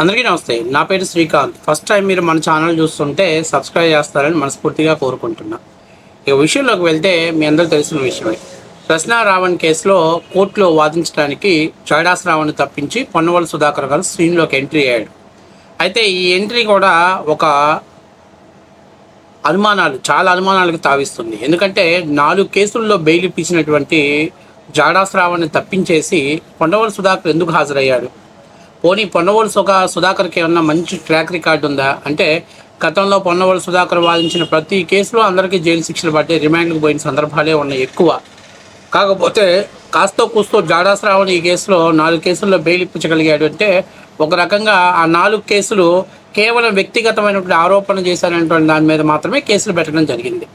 అందరికీ నమస్తే. నా పేరు శ్రీకాంత్. ఫస్ట్ టైం మీరు మన ఛానల్ చూస్తుంటే సబ్స్క్రైబ్ చేస్తారని మనస్ఫూర్తిగా కోరుకుంటున్నా. ఇక విషయంలోకి వెళ్తే మీ అందరూ తెలిసిన విషయమే. ప్రశ్న రావణ్ కేసులో కోర్టులో వాదించడానికి చైడాస్ రావణ్ని తప్పించి పొన్నవోలు సుధాకర్ గారు స్క్రీన్లోకి ఎంట్రీ అయ్యాడు. అయితే ఈ ఎంట్రీ కూడా ఒక చాలా అనుమానాలకు తావిస్తుంది. ఎందుకంటే 4 కేసుల్లో బెయిల్ ఇప్పించినటువంటి జాడాస్ రావణ్ని తప్పించేసి పొన్నవోలు సుధాకర్ ఎందుకు హాజరయ్యాడు? పోనీ పొన్నవోలు సుధాకర్కి ఏమన్నా మంచి ట్రాక్ రికార్డు ఉందా? అంటే గతంలో పొన్నవోలు సుధాకర్ వాదించిన ప్రతి కేసులో అందరికీ జైలు శిక్షలు పట్టి రిమాండ్కి పోయిన సందర్భాలే ఉన్నాయి ఎక్కువ. కాకపోతే కాస్తో కూస్తో జాడాస్ రావణ్ ఈ కేసులో 4 కేసుల్లో బెయిల్ ఇప్పించగలిగాడు. అంటే ఒక రకంగా ఆ 4 కేసులు కేవలం వ్యక్తిగతమైనటువంటి ఆరోపణ చేశారనేటువంటి దాని మీద మాత్రమే కేసులు పెట్టడం జరిగింది.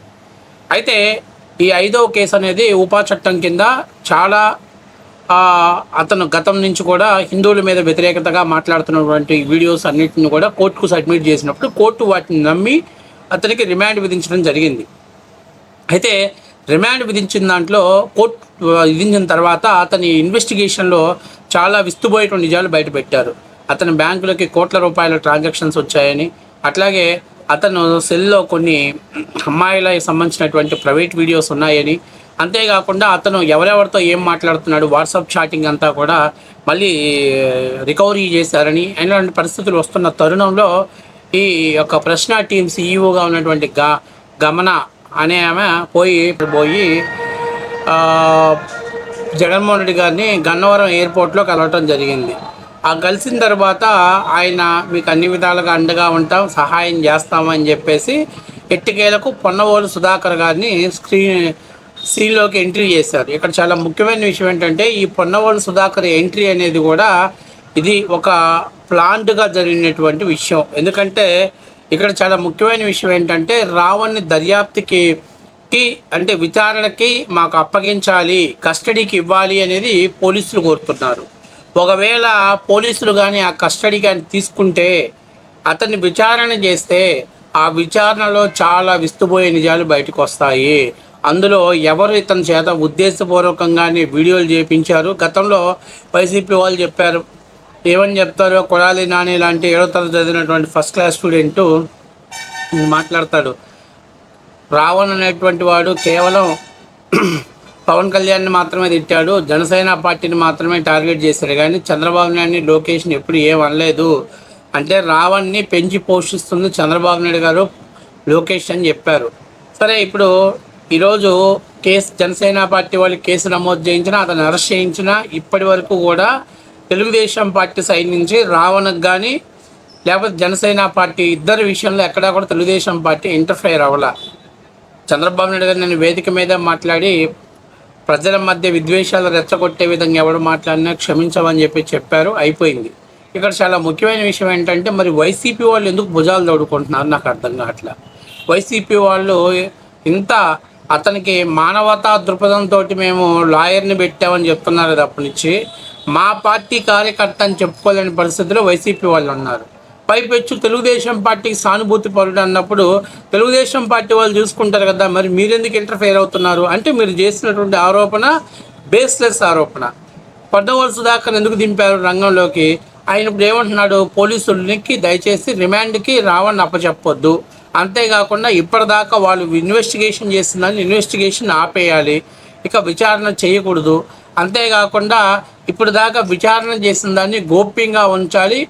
అయితే ఈ 5వ కేసు అనేది ఉపా చట్టం కింద చాలా అతను గతం నుంచి కూడా హిందువుల మీద వ్యతిరేకతగా మాట్లాడుతున్నటువంటి వీడియోస్ అన్నింటిని కూడా కోర్టుకు సబ్మిట్ చేసినప్పుడు కోర్టు వాటిని నమ్మి అతనికి రిమాండ్ విధించడం జరిగింది. అయితే రిమాండ్ విధించిన దాంట్లో కోర్టు విధించిన తర్వాత అతని ఇన్వెస్టిగేషన్లో చాలా విస్తుపోయేటువంటి నిజాలు బయటపెట్టారు. అతని బ్యాంకులకి కోట్ల రూపాయల ట్రాన్సాక్షన్స్ వచ్చాయని, అట్లాగే అతను సెల్లో కొన్ని అమ్మాయిలకు సంబంధించినటువంటి ప్రైవేట్ వీడియోస్ ఉన్నాయని, అంతేకాకుండా అతను ఎవరెవరితో ఏం మాట్లాడుతున్నాడు వాట్సాప్ చాటింగ్ అంతా కూడా మళ్ళీ రికవరీ చేశారని ఇలాంటి పరిస్థితులు వస్తున్న తరుణంలో ఈ యొక్క ప్రశ్న టీమ్ సీఈఓగా ఉన్నటువంటి గమన అనే ఆమె పోయి జగన్మోహన్ రెడ్డి గారిని గన్నవరం ఎయిర్పోర్ట్లో కలవటం జరిగింది. ఆ కలిసిన తర్వాత ఆయన మీకు అన్ని విధాలుగా అండగా ఉంటాం, సహాయం చేస్తామని చెప్పేసి ఎట్టికేలకు పొన్నవోలు సుధాకర్ గారిని సీన్లోకి ఎంట్రీ చేశారు. ఇక్కడ చాలా ముఖ్యమైన విషయం ఏంటంటే ఈ పొన్నవోలు సుధాకర్ ఎంట్రీ అనేది కూడా ఇది ఒక ప్లాన్డ్గా జరిగినటువంటి విషయం. ఎందుకంటే ఇక్కడ చాలా ముఖ్యమైన విషయం ఏంటంటే రావణ్ని దర్యాప్తుకి అంటే విచారణకి మాకు అప్పగించాలి, కస్టడీకి ఇవ్వాలి అనేది పోలీసులు కోరుతున్నారు. ఒకవేళ పోలీసులు కానీ ఆ కస్టడీ కానీ తీసుకుంటే అతన్ని విచారణ చేస్తే ఆ విచారణలో చాలా విస్తుపోయే నిజాలు బయటకు వస్తాయి. అందులో ఎవరు ఇతని చేత ఉద్దేశపూర్వకంగానే వీడియోలు చేయించారు. గతంలో వైసీపీ వాళ్ళు చెప్పారు. ఏమని చెప్తారో, కొడాలి నాని లాంటి 7వ తరగతి చదివినటువంటి ఫస్ట్ క్లాస్ స్టూడెంటు మాట్లాడతాడు. రావణ్ అనేటువంటి వాడు కేవలం పవన్ కళ్యాణ్ని మాత్రమే తిట్టాడు, జనసేన పార్టీని మాత్రమే టార్గెట్ చేశాడు, కానీ చంద్రబాబు నాయుడిని లోకేష్ని ఎప్పుడు ఏమనలేదు. అంటే రావణ్ని పెంచి పోషిస్తుంది చంద్రబాబు నాయుడు గారు, లోకేష్ అని చెప్పారు. సరే, ఇప్పుడు ఈరోజు జనసేన పార్టీ వాళ్ళు కేసు నమోదు చేయించినా, అతను అరెస్ట్ చేయించినా ఇప్పటి వరకు కూడా తెలుగుదేశం పార్టీ సైడ్ నుంచి రావణ్కి కానీ లేకపోతే జనసేన పార్టీ ఇద్దరి విషయంలో ఎక్కడా కూడా తెలుగుదేశం పార్టీ ఇంటర్ఫైర్ అవ్వాల. చంద్రబాబు నాయుడు గారు నేను వేదిక మీద మాట్లాడి ప్రజల మధ్య విద్వేషాలు రెచ్చగొట్టే విధంగా ఎవడు మాట్లాడినా క్షమించమని చెప్పారు, అయిపోయింది. ఇక్కడ చాలా ముఖ్యమైన విషయం ఏంటంటే మరి వైసీపీ వాళ్ళు ఎందుకు భుజాలు తోడుకుంటున్నారు నాకు అర్థం కావట్లా. వైసీపీ వాళ్ళు ఇంత అతనికి మానవతా దృక్పథంతో మేము లాయర్ని పెట్టామని చెప్తున్నారు తప్ప నుంచి మా పార్టీ కార్యకర్త అని చెప్పుకోలేని పరిస్థితిలో వైసీపీ వాళ్ళు ఉన్నారు. పైపెచ్చు తెలుగుదేశం పార్టీకి సానుభూతి పరుడు అన్నప్పుడు తెలుగుదేశం పార్టీ వాళ్ళు చూసుకుంటారు కదా, మరి మీరెందుకు ఇంటర్ఫేర్ అవుతున్నారు అంటే మీరు చేసినటువంటి ఆరోపణ బేస్లెస్ ఆరోపణ. పొన్నవోలు సుధాకర్ ఎందుకు దింపారు రంగంలోకి? ఆయన ఇప్పుడు ఏమంటున్నాడు, పోలీసులకి దయచేసి రిమాండ్కి రావణ్ అప్పచెప్పొద్దు, అంతేకాకుండా ఇప్పటిదాకా వాళ్ళు ఇన్వెస్టిగేషన్ చేస్తుందని ఇన్వెస్టిగేషన్ ఆపేయాలి, ఇక విచారణ చేయకూడదు, అంతేకాకుండా ఇప్పుడు దాకా విచారణ చేసిన దాన్ని గోప్యంగా ఉంచాలి,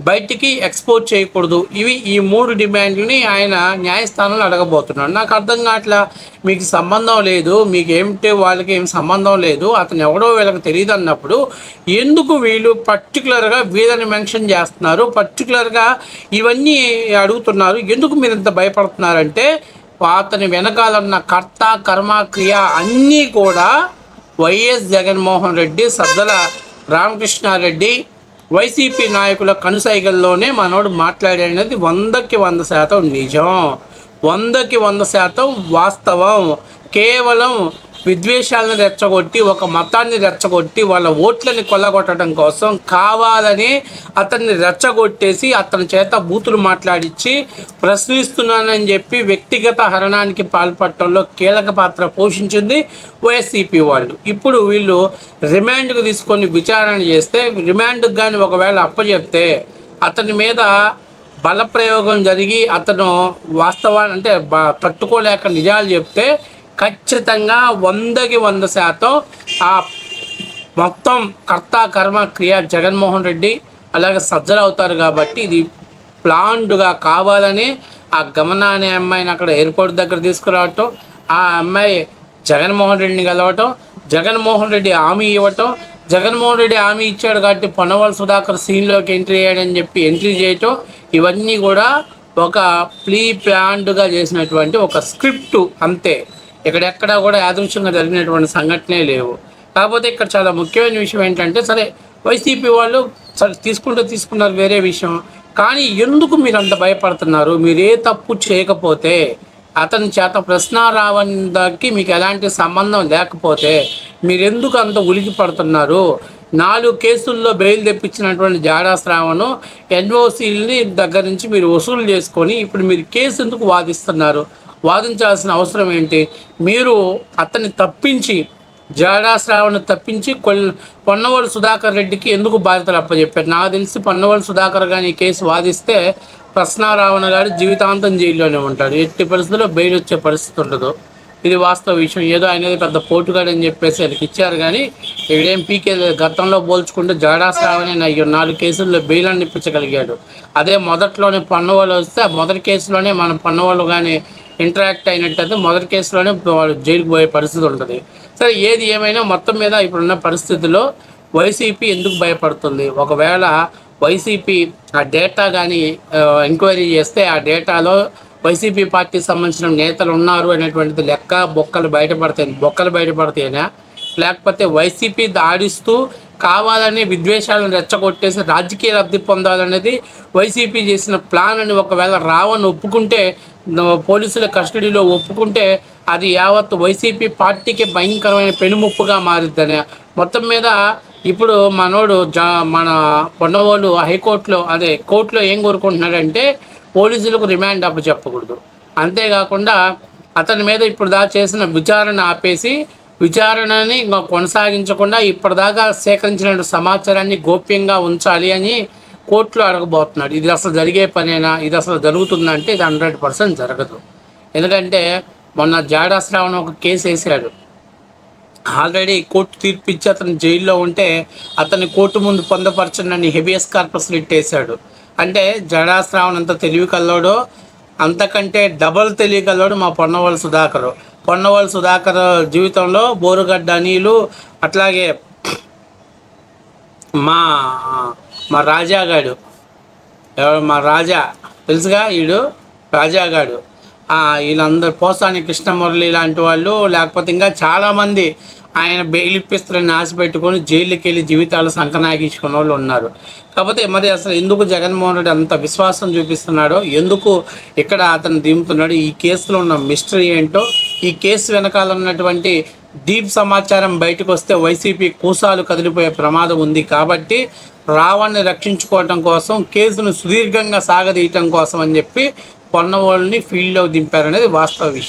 బయటికి ఎక్స్పోజ్ చేయకూడదు. ఇవి ఈ 3 డిమాండ్లని ఆయన న్యాయస్థానంలో అడగబోతున్నాడు. నాకు అర్థం కావట్లా. మీకు సంబంధం లేదు, మీకు ఏమిటి వాళ్ళకి ఏం సంబంధం లేదు, అతను ఎవడో వీళ్ళకి తెలియదు అన్నప్పుడు ఎందుకు వీళ్ళు పర్టికులర్గా వీళ్ళని మెన్షన్ చేస్తున్నారు, పర్టికులర్గా ఇవన్నీ అడుగుతున్నారు? ఎందుకు మీరు ఇంత భయపడుతున్నారంటే అతని వెనకాలన్న కర్త కర్మ క్రియ అన్నీ కూడా వైఎస్ జగన్మోహన్ రెడ్డి, సజ్జల రామకృష్ణారెడ్డి, వైసీపీ నాయకుల కనుసైగల్లోనే మనోడు మాట్లాడేది 100కి 100% నిజం, 100కి 100% వాస్తవం. కేవలం విద్వేషాలను రెచ్చగొట్టి ఒక మతాన్ని రెచ్చగొట్టి వాళ్ళ ఓట్లని కొల్లగొట్టడం కోసం కావాలని అతన్ని రెచ్చగొట్టేసి అతని చేత బూతులు మాట్లాడించి ప్రశ్నిస్తున్నానని చెప్పి వ్యక్తిగత హరణానికి పాల్పడటంలో కీలక పాత్ర పోషించింది వైసీపీ వాళ్ళు. ఇప్పుడు వీళ్ళు రిమాండ్కు తీసుకొని విచారణ చేస్తే రిమాండ్కి కానీ ఒకవేళ అప్పచెప్తే అతని మీద బలప్రయోగం జరిగి అతను వాస్తవాన్ని అంటే తట్టుకోలేక నిజాలు చెప్తే ఖచ్చితంగా 100% ఆ మొత్తం కర్త కర్మ క్రియ జగన్మోహన్ రెడ్డి అలాగే సజ్జలు అవుతారు. కాబట్టి ఇది ప్లాన్డ్గా కావాలని ఆ గమన అనే అమ్మాయిని అక్కడ ఎయిర్పోర్ట్ దగ్గర తీసుకురావటం, ఆ అమ్మాయి జగన్మోహన్ రెడ్డిని కలవటం, జగన్మోహన్ రెడ్డి హామీ ఇవ్వటం, జగన్మోహన్ రెడ్డి హామీ ఇచ్చాడు కాబట్టి పొన్నవాళ్ళ సుధాకర్ సీన్లోకి ఎంట్రీ అయ్యాడని చెప్పి ఎంట్రీ చేయటం, ఇవన్నీ కూడా ఒక ప్లాన్డ్గా చేసినటువంటి ఒక స్క్రిప్టు అంతే. ఇక్కడెక్కడా కూడా యాదృశ్యంగా జరిగినటువంటి సంఘటనే లేవు. కాకపోతే ఇక్కడ చాలా ముఖ్యమైన విషయం ఏంటంటే, సరే వైసీపీ వాళ్ళు సరే తీసుకున్నారు వేరే విషయం, కానీ ఎందుకు మీరు అంత భయపడుతున్నారు? మీరు ఏ తప్పు చేయకపోతే, అతని చేత ప్రశ్న రావడానికి మీకు ఎలాంటి సంబంధం లేకపోతే మీరు ఎందుకు అంత ఉలికి పడుతున్నారు? 4 కేసుల్లో బెయిల్ తెప్పించినటువంటి జాడా శ్రావణ్ ఎన్ఓసీలని దగ్గర నుంచి మీరు వసూలు చేసుకొని ఇప్పుడు మీరు కేసు ఎందుకు వాదిస్తున్నారు? వాదించాల్సిన అవసరం ఏంటి? మీరు అతన్ని తప్పించి జాడా శ్రావణ్ తప్పించి పొన్నవాళ్ళు సుధాకర్ రెడ్డికి ఎందుకు బాధ్యతలు అప్పచెప్పారు? నాకు తెలిసి పొన్నవాళ్ళు సుధాకర్ కానీ ఈ కేసు వాదిస్తే ప్రశ్నారావణ గారు జీవితాంతం జైల్లోనే ఉంటాడు. ఎట్టి పరిస్థితుల్లో బెయిల్ వచ్చే పరిస్థితి ఉండదు. ఇది వాస్తవ విషయం. ఏదో అనేది పెద్ద పోటుగాడు అని చెప్పేసి ఆయనకి ఇచ్చారు, కానీ ఇక్కడేం పీకే గతంలో పోల్చుకుంటే జాడా శ్రావణ్ 4 కేసుల్లో బెయిల్ అని ఇప్పించగలిగాడు. అదే మొదట్లోనే పొన్నవాళ్ళు వస్తే ఆ మొదటి కేసులోనే మన పొన్నవాళ్ళు కానీ ఇంటరాక్ట్ అయినట్టయితే మొదటి కేసులోనే వాళ్ళు జైలుకు పోయే పరిస్థితి ఉంటుంది. సరే, ఏది ఏమైనా మొత్తం మీద ఇప్పుడున్న పరిస్థితుల్లో వైసీపీ ఎందుకు భయపడుతుంది? ఒకవేళ వైసీపీ ఆ డేటా కానీ ఎంక్వైరీ చేస్తే ఆ డేటాలో వైసీపీ పార్టీకి సంబంధించిన నేతలు ఉన్నారు అనేటువంటిది లెక్క బొక్కలు బయటపడతాయినా, లేకపోతే వైసీపీ దాడిస్తూ కావాలని విద్వేషాలను రెచ్చగొట్టేసి రాజకీయ లబ్ధి పొందాలనేది వైసీపీ చేసిన ప్లాన్ అని ఒకవేళ రావణ్ ఒప్పుకుంటే, పోలీసుల కస్టడీలో ఒప్పుకుంటే అది యావత్ వైసీపీ పార్టీకి భయంకరమైన పెనుముప్పుగా మారిద్దని. మొత్తం మీద ఇప్పుడు మన పొన్నవాళ్ళు హైకోర్టులో కోర్టులో ఏం కోరుకుంటున్నాడంటే పోలీసులకు రిమాండ్ అప్పచెప్పకూడదు. అంతేకాకుండా అతని మీద ఇప్పుడు దాకా చేసిన విచారణ ఆపేసి విచారణని కొనసాగించకుండా ఇప్పటిదాకా సేకరించిన సమాచారాన్ని గోప్యంగా ఉంచాలి అని కోర్టులో అడగబోతున్నాడు. ఇది అసలు జరిగే పనేనా? ఇది అసలు జరుగుతుందంటే ఇది 100% జరగదు. ఎందుకంటే మొన్న జాడా శ్రావణ్ ఒక కేసు వేసాడు. ఆల్రెడీ కోర్టు తీర్పు ఇచ్చి అతను జైల్లో ఉంటే అతన్ని కోర్టు ముందు పొందపరచనని హెబియస్ కార్పస్ రిట్ వేశాడు. అంటే జాడా శ్రావణ్ అంత తెలివి కల్లోడో అంతకంటే డబల్ తెలివి కల్లోడు మా పొన్నవాళ్ళ సుధాకర్ జీవితంలో బోరుగడ్డ అనిలు, అట్లాగే మా రాజాగాడు, మా రాజా తెలుసుగా, రాజాగాడు, వీళ్ళందరూ పోసాని కృష్ణమురళి లాంటి వాళ్ళు, లేకపోతే ఇంకా చాలామంది ఆయన బెయిల్ ఇప్పిస్తారని ఆశ పెట్టుకొని జైలుకి వెళ్ళి జీవితాలు సంకనాగించుకున్న వాళ్ళు ఉన్నారు. కాకపోతే మరి అసలు ఎందుకు జగన్మోహన్ రెడ్డి అంత విశ్వాసం చూపిస్తున్నాడో, ఎందుకు ఇక్కడ అతను దింపుతున్నాడు, ఈ కేసులో ఉన్న మిస్టరీ ఏంటో, ఈ కేసు వెనకాల ఉన్నటువంటి డీప్ సమాచారం బయటకు వస్తే వైసీపీ కూసాలు కదిలిపోయే ప్రమాదం ఉంది. కాబట్టి రావణ్ణి రక్షించుకోవటం కోసం, కేసును సుదీర్ఘంగా సాగదీయటం కోసం అని చెప్పి పొన్నవాళ్ళని ఫీల్డ్లో దింపారనేది వాస్తవ విషయం.